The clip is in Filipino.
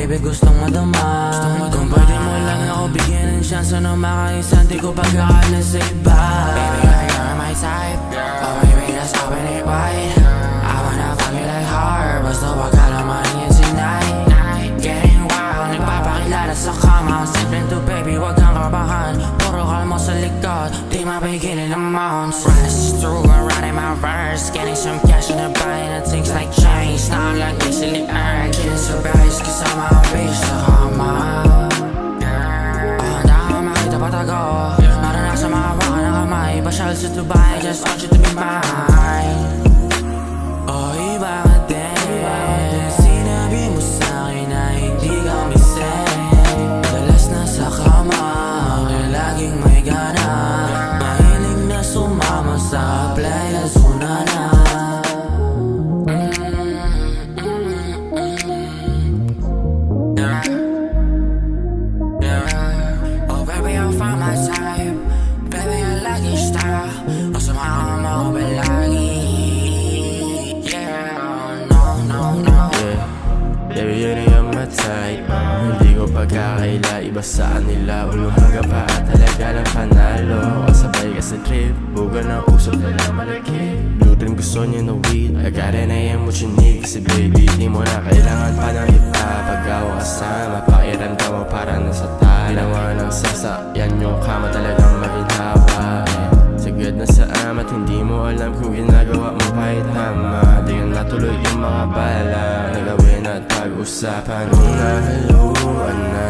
baby gustong madama. Kung pwede mo lang ako bigyan ng chance na makaisang di ko pagkakala sa iba. Baby, you're my type. Oh baby, let's open it wide. I wanna fuck you like hard. Basta wag ka naman yun tonight. Getting wild, nagpapakilala sa kama. Simple to baby, wag kang kabahan. Puro kalmo sa likod, di mapigilin ang mounts. Rush through and running my verse. Getting some cash in the buying and things like chains. Not like easily earned. Getting surprised kasama ang bitch sa kama. Handa ka makita patago. Maranasan mahawakan ng kamay. Pasyal sa Dubai, just want you to be mine. Oh, iba ka din. Sinabi mo sa'kin na hindi ka missing. Madalas na sa kama, kaya laging may gana. Mahilig na sumama sa play, nasuna na. Oh baby, I'll find my type. Baby, I like your style. O somehow I'm open lagi. Baby, yun yung my type. Hindi ko pagkakaila, iba sa kanila. Ulumaga pa at talaga ng panalo. Kasabay ka sa trip, buga ng usap na lang malaki. Blue dream gusto niya na weed, I got it, I am what you need. Kasi baby, di mo na kailangan pa ng iba. Pag ako kasama, pakiramdam mo para nasa tala. Ginawa ng sasakyan yung kama talagang maginhawa. Sagad na sa amat, hindi mo alam kung ginagawa mo kahit tama. Di ka natuloy yung mga bala na gawin at pag-usapan. Kung nahaluan na